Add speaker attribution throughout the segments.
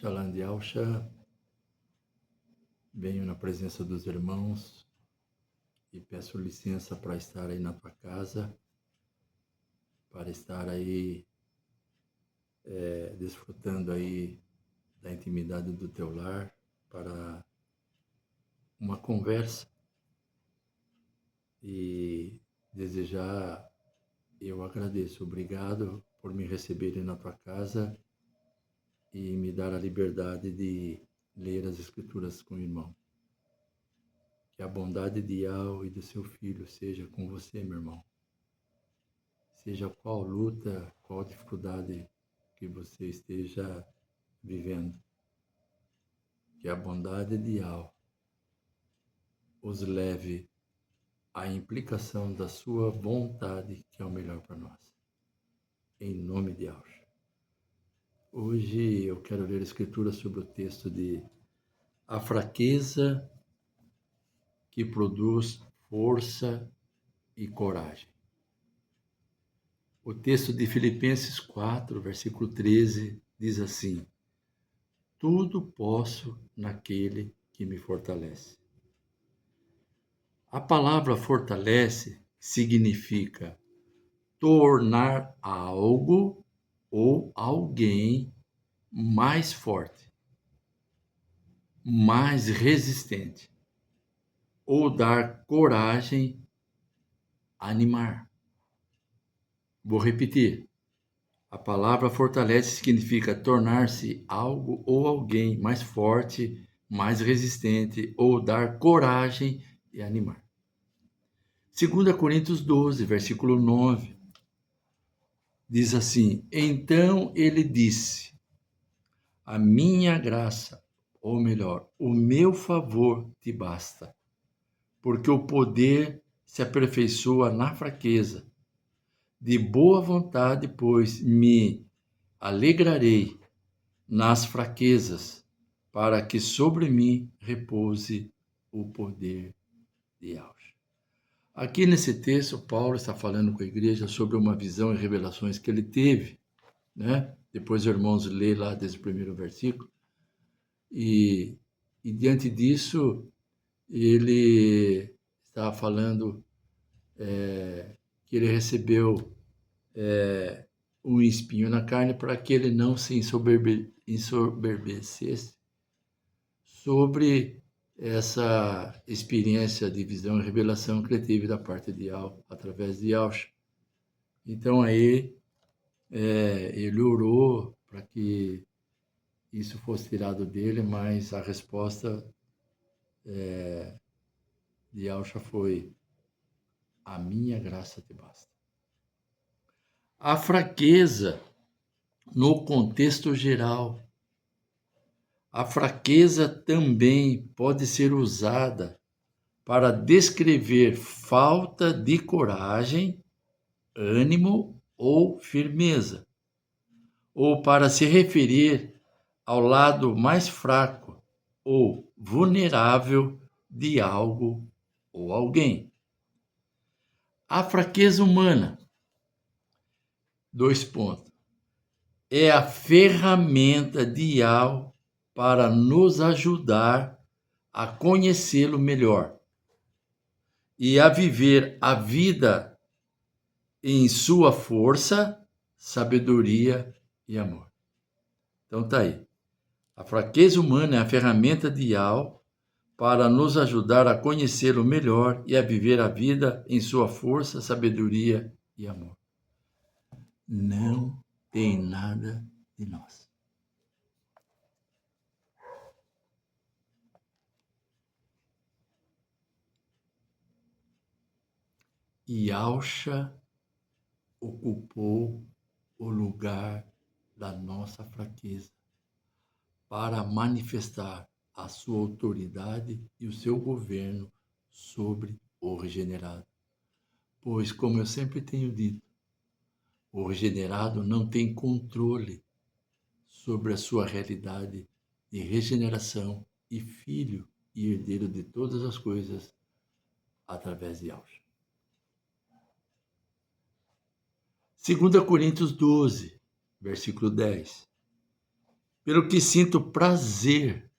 Speaker 1: Shalom de Alcha, venho na presença dos irmãos e peço licença para estar aí na tua casa, para estar aí desfrutando aí da intimidade do teu lar, para uma conversa e desejar, eu agradeço, obrigado por me receberem na tua casa e me dar a liberdade de ler as Escrituras com o irmão. Que a bondade de Yahweh e do seu Filho seja com você, meu irmão. Seja qual luta, qual dificuldade que você esteja vivendo. Que a bondade de Yahweh os leve à implicação da sua vontade, que é o melhor para nós. Em nome de Yahweh. Hoje eu quero ler a Escritura sobre o texto de a fraqueza que produz força e coragem. O texto de Filipenses 4, versículo 13, diz assim: tudo posso naquele que me fortalece. A palavra fortalece significa tornar algo ou alguém mais forte, mais resistente, ou dar coragem, animar. Vou repetir. A palavra fortalece significa tornar-se algo ou alguém mais forte, mais resistente, ou dar coragem e animar. 2 Coríntios 12, versículo 9, diz assim: então ele disse, a minha graça, ou melhor, o meu favor te basta, porque o poder se aperfeiçoa na fraqueza. De boa vontade, pois, me alegrarei nas fraquezas, para que sobre mim repouse o poder de Yahweh. Aqui nesse texto, Paulo está falando com a igreja sobre uma visão e revelações que ele teve, né? Depois os irmãos lê lá desde o primeiro versículo, e diante disso, ele está falando que ele recebeu um espinho na carne para que ele não se ensoberbecesse sobre essa experiência de visão e revelação que ele teve da parte de Yahweh, através de Yahweh. Então aí ele orou para que isso fosse tirado dele, mas a resposta de Yahweh foi: a minha graça te basta. A fraqueza no contexto geral. A fraqueza também pode ser usada para descrever falta de coragem, ânimo ou firmeza, ou para se referir ao lado mais fraco ou vulnerável de algo ou alguém. A fraqueza humana, 2 pontos, é a ferramenta de Yahweh para nos ajudar a conhecê-lo melhor e a viver a vida em sua força, sabedoria e amor. Então tá aí. A fraqueza humana é a ferramenta de Yahweh para nos ajudar a conhecê-lo melhor e a viver a vida em sua força, sabedoria e amor. Não tem nada de nós. Yahshua ocupou o lugar da nossa fraqueza para manifestar a sua autoridade e o seu governo sobre o regenerado. Pois, como eu sempre tenho dito, o regenerado não tem controle sobre a sua realidade de regeneração e filho e herdeiro de todas as coisas através de Yahshua. 2 Coríntios 12, versículo 10. pelo que sinto prazer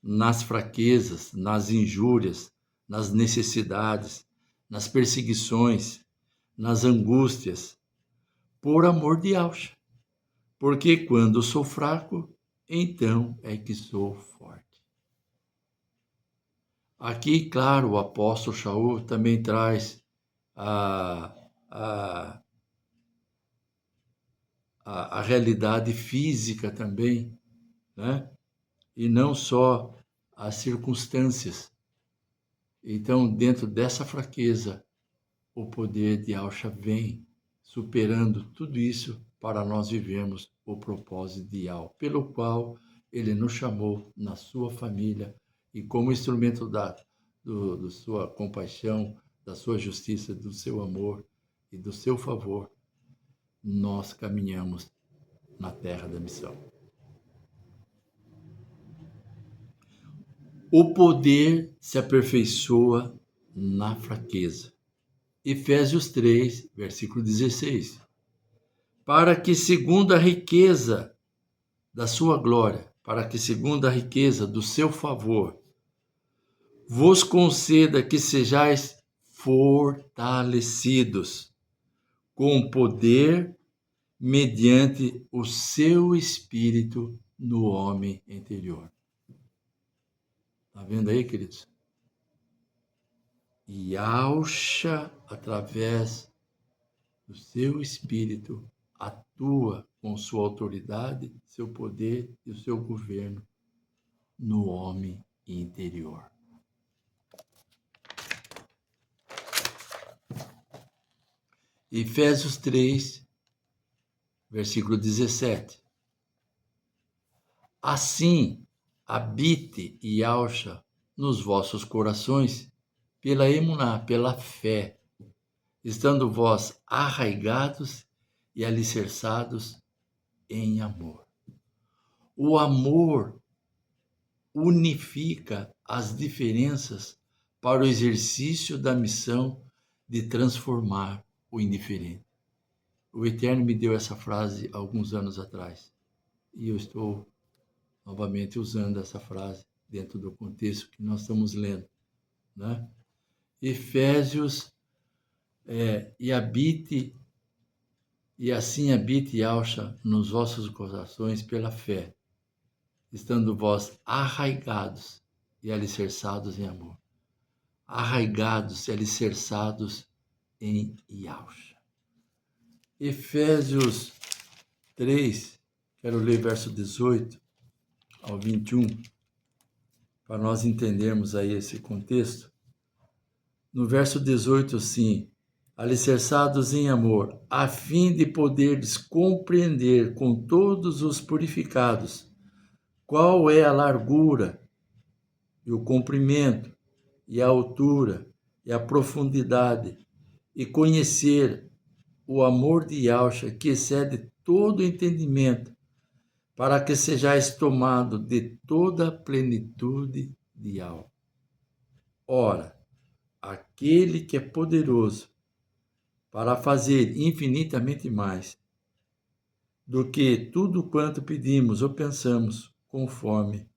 Speaker 1: nas fraquezas, nas injúrias, nas necessidades, nas perseguições, nas angústias, por amor de Yahshua. Porque quando sou fraco, então é que sou forte. Aqui, claro, o apóstolo Shaul também traz a, a, a realidade física também, né? E não só as circunstâncias. Então, dentro dessa fraqueza, o poder de Yahshua vem superando tudo isso para nós vivermos o propósito de Yahweh, pelo qual ele nos chamou na sua família e como instrumento do sua compaixão, da sua justiça, do seu amor e do seu favor, nós caminhamos na terra da missão. O poder se aperfeiçoa na fraqueza. Efésios 3, versículo 16. Para que segundo a riqueza da sua glória, para que segundo a riqueza do seu favor, vos conceda que sejais fortalecidos com poder mediante o seu Espírito no homem interior. Está vendo aí, queridos? Yahshua, através do seu Espírito, atua com sua autoridade, seu poder e o seu governo no homem interior. Efésios 3, versículo 17. Assim, habite Yahshua nos vossos corações pela emuná, pela fé, estando vós arraigados e alicerçados em amor. O amor unifica as diferenças para o exercício da missão de transformar o indiferente. O Eterno me deu essa frase alguns anos atrás e eu estou novamente usando essa frase dentro do contexto que nós estamos lendo, né? Efésios, e assim habite Yahshua nos vossos corações pela fé, estando vós arraigados e alicerçados em amor. Arraigados e alicerçados em Yahshua. Efésios 3, quero ler verso 18 ao 21, para nós entendermos aí esse contexto. No verso 18, assim, alicerçados em amor, a fim de poderes compreender com todos os purificados qual é a largura e o comprimento e a altura e a profundidade, e conhecer o amor de Yahshua que excede todo entendimento, para que sejais tomado de toda a plenitude de Yahweh. Ora, aquele que é poderoso para fazer infinitamente mais do que tudo quanto pedimos ou pensamos, conforme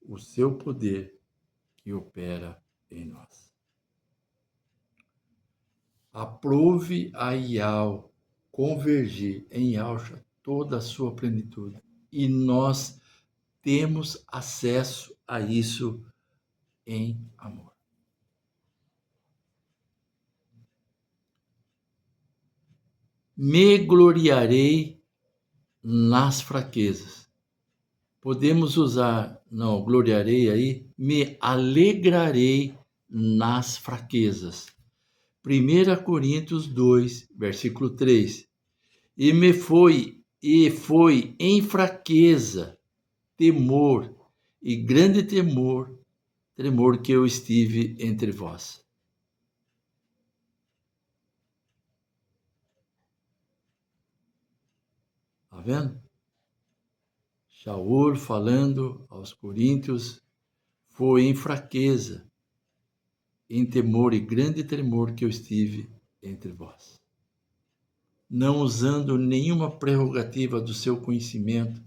Speaker 1: o seu poder que opera em nós. Aprove a Yahweh convergir em Yahshua toda a sua plenitude. E nós temos acesso a isso em amor. Me gloriarei nas fraquezas. Podemos usar, não, gloriarei aí, me alegrarei nas fraquezas. 1 Coríntios 2, versículo 3. E foi em fraqueza, temor e grande tremor que eu estive entre vós. Está vendo? Shaul falando aos coríntios, foi em fraqueza, em temor e grande tremor que eu estive entre vós. Não usando nenhuma prerrogativa do seu conhecimento,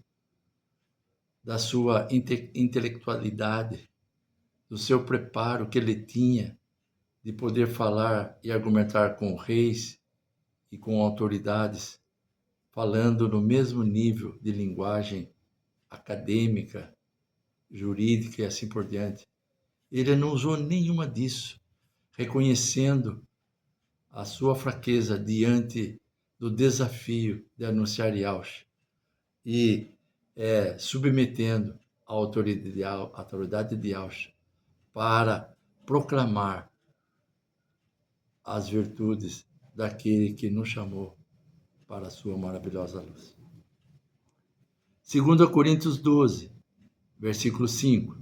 Speaker 1: da sua intelectualidade, do seu preparo que ele tinha de poder falar e argumentar com reis e com autoridades, falando no mesmo nível de linguagem acadêmica, jurídica e assim por diante. Ele não usou nenhuma disso, reconhecendo a sua fraqueza diante do desafio de anunciar Yahshua e submetendo a autoridade de Yahshua para proclamar as virtudes daquele que nos chamou para a sua maravilhosa luz. 2 Coríntios 12, versículo 5.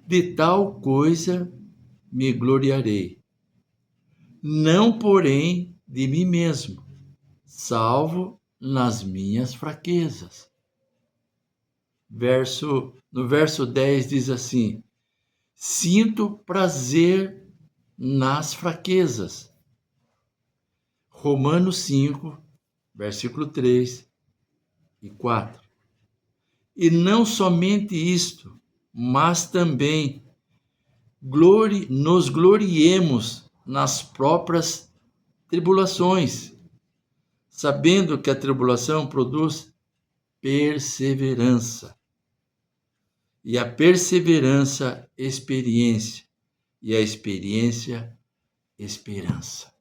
Speaker 1: De tal coisa me gloriarei, não porém de mim mesmo, salvo nas minhas fraquezas. No verso 10 diz assim: sinto prazer nas fraquezas. Romanos 5, versículo 3 e 4. E não somente isto, mas também nos gloriemos nas próprias tribulações, sabendo que a tribulação produz perseverança. E a perseverança, experiência. E a experiência, esperança.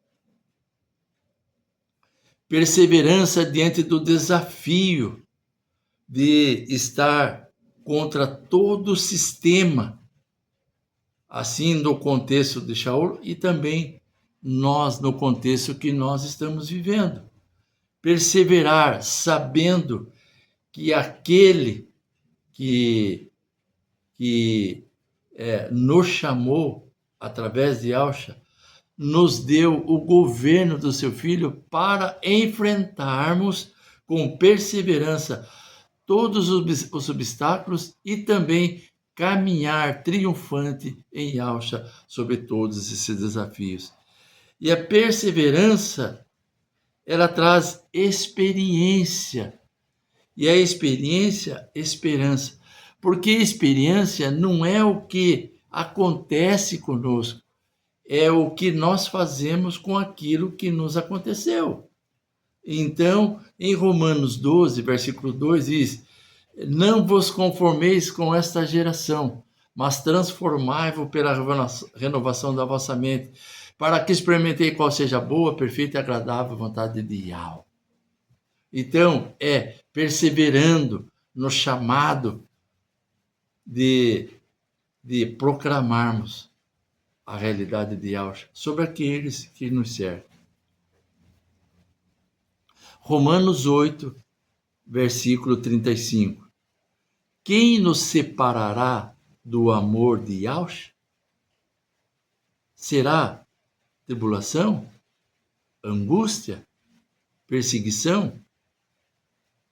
Speaker 1: Perseverança diante do desafio de estar contra todo o sistema, assim no contexto de Shaul e também nós no contexto que nós estamos vivendo. Perseverar sabendo que aquele que nos chamou através de Yahshua nos deu o governo do seu Filho para enfrentarmos com perseverança todos os obstáculos e também caminhar triunfante em Yahshua sobre todos esses desafios. E a perseverança, ela traz experiência. E a experiência, esperança. Porque experiência não é o que acontece conosco, é o que nós fazemos com aquilo que nos aconteceu. Então, em Romanos 12, versículo 2, diz: não vos conformeis com esta geração, mas transformai-vos pela renovação da vossa mente, para que experimentei qual seja a boa, perfeita e agradável vontade de Yahweh. Então, perseverando no chamado de proclamarmos a realidade de Yahshua sobre aqueles que nos cercam. Romanos 8, versículo 35. Quem nos separará do amor de Yahshua? Será tribulação, angústia, perseguição,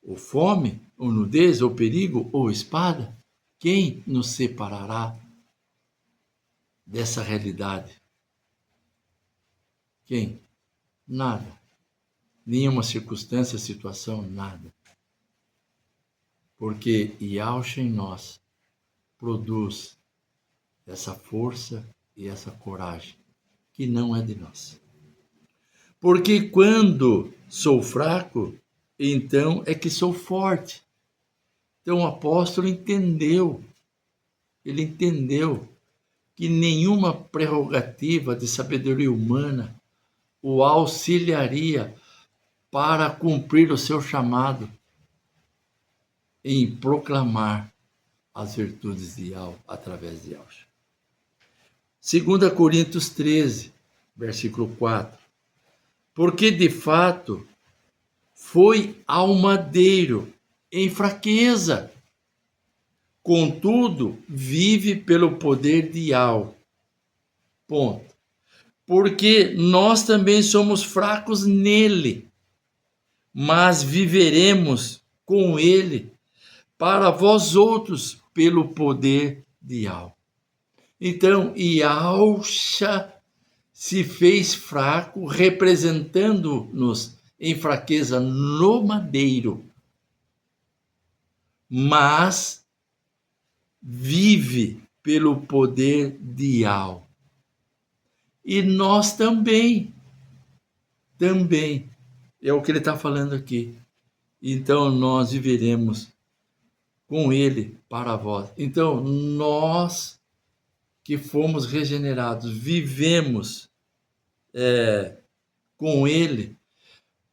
Speaker 1: ou fome, ou nudez, ou perigo, ou espada? Quem nos separará dessa realidade? Quem? Nada. Nenhuma circunstância, situação, nada. Porque Yahshua em nós produz essa força e essa coragem, que não é de nós. Porque quando sou fraco, então é que sou forte. Então o apóstolo entendeu, ele entendeu que nenhuma prerrogativa de sabedoria humana o auxiliaria para cumprir o seu chamado em proclamar as virtudes de Yahweh através de Yahshua. 2 Coríntios 13, versículo 4. Porque de fato foi ao madeiro em fraqueza, contudo vive pelo poder de Yahweh. Ponto. Porque nós também somos fracos nele, mas viveremos com ele para vós outros pelo poder de Yahweh. Então, Yahshua se fez fraco, representando-nos em fraqueza no madeiro, mas vive pelo poder de Al. E nós também. É o que ele está falando aqui. Então nós viveremos com ele para vós. Então nós que fomos regenerados, vivemos com ele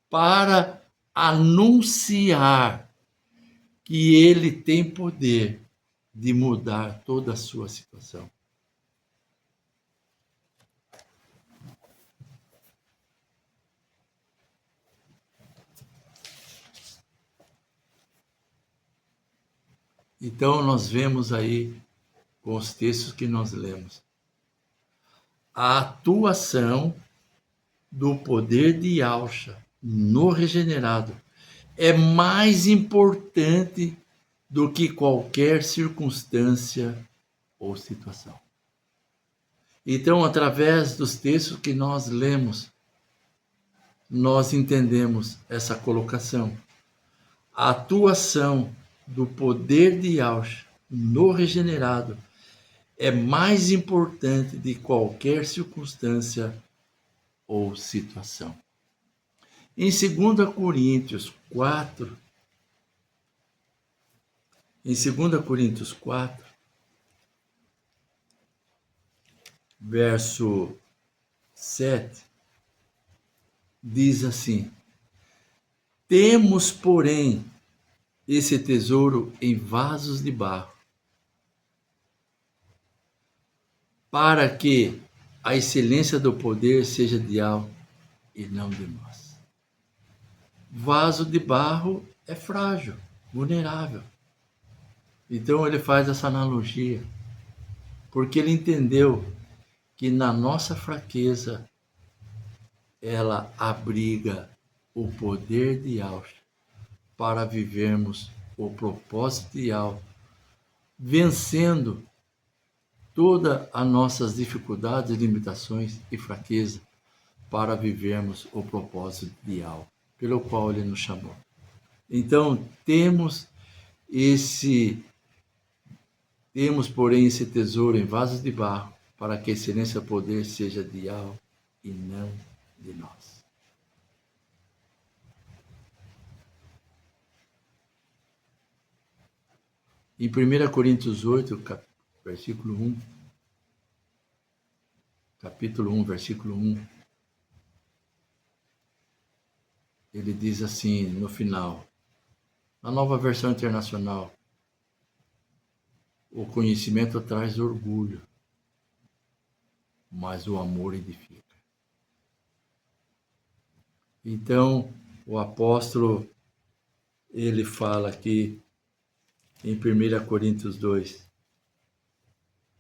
Speaker 1: para anunciar que ele tem poder de mudar toda a sua situação. Então nós vemos aí com os textos que nós lemos a atuação do poder de Yahshua no regenerado é mais importante do que qualquer circunstância ou situação. Então, através dos textos que nós lemos, nós entendemos essa colocação. A atuação do poder de Yahshua no regenerado é mais importante de qualquer circunstância ou situação. Em 2 Coríntios 4, verso 7, diz assim: temos, porém, esse tesouro em vasos de barro, para que a excelência do poder seja de Al e não de nós. Vaso de barro é frágil, vulnerável. Então ele faz essa analogia, porque ele entendeu que na nossa fraqueza ela abriga o poder de Yahshua para vivermos o propósito de Yahweh, vencendo todas as nossas dificuldades, limitações e fraqueza, para vivermos o propósito de Yahweh, pelo qual ele nos chamou. Então, temos, porém, esse tesouro em vasos de barro, para que a excelência e o poder seja de Yahweh e não de nós. Em 1 Coríntios 8, versículo 1, capítulo 1, versículo 1, ele diz assim, no final, na Nova Versão Internacional: o conhecimento traz orgulho, mas o amor edifica. Então, o apóstolo, ele fala aqui em 1 Coríntios 2,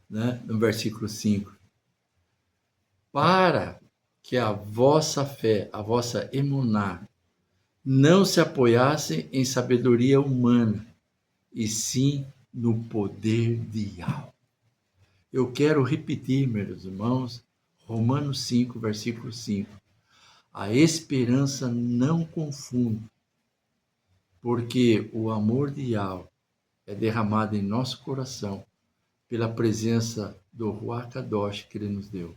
Speaker 1: né, no versículo 5, para que a vossa fé, a vossa emuná, não se apoiasse em sabedoria humana, e sim no poder de Yahweh. Eu quero repetir, meus irmãos, Romanos 5, versículo 5. A esperança não confunde, porque o amor de Yahweh é derramado em nosso coração pela presença do Ruach Kadosh que ele nos deu.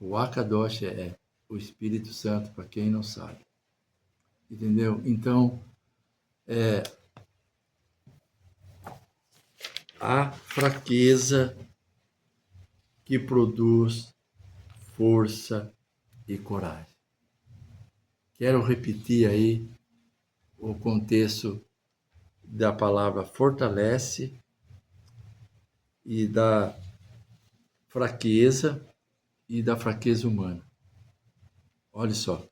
Speaker 1: O Ruach Kadosh é o Espírito Santo, para quem não sabe. Entendeu? Então, a fraqueza que produz força e coragem. Quero repetir aí o contexto da palavra fortalece e da fraqueza humana. Olha só.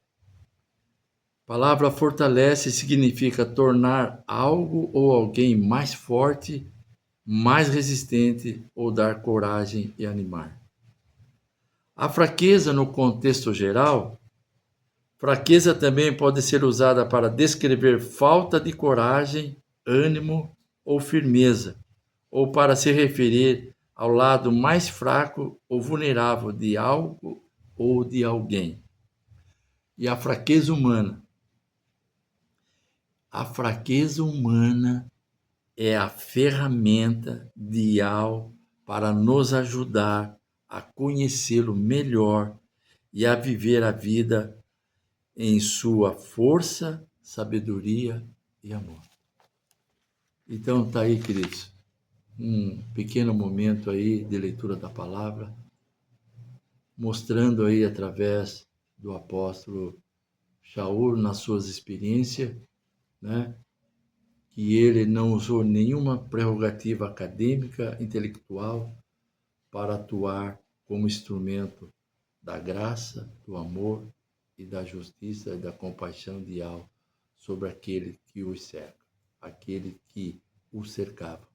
Speaker 1: A palavra fortalece significa tornar algo ou alguém mais forte, mais resistente ou dar coragem e animar. A fraqueza, no contexto geral, fraqueza também pode ser usada para descrever falta de coragem, ânimo ou firmeza, ou para se referir ao lado mais fraco ou vulnerável de algo ou de alguém. E a fraqueza humana. a fraqueza humana é a ferramenta ideal para nos ajudar a conhecê-lo melhor e a viver a vida em sua força, sabedoria e amor. Então tá aí, queridos, um pequeno momento aí de leitura da palavra, mostrando aí através do apóstolo Shaul nas suas experiências, né, que ele não usou nenhuma prerrogativa acadêmica, intelectual para atuar como instrumento da graça, do amor e da justiça e da compaixão ideal sobre aquele que os cerca, aquele que o cercava.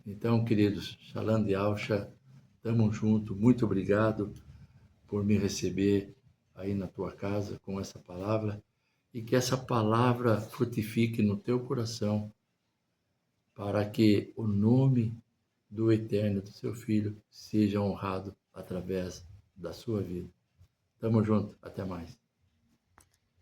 Speaker 1: Então, queridos, Shalom de Alcha, tamo junto, muito obrigado por me receber aí na tua casa com essa palavra e que essa palavra frutifique no teu coração para que o nome do Eterno, do seu Filho, seja honrado através da sua vida. Tamo junto, até mais.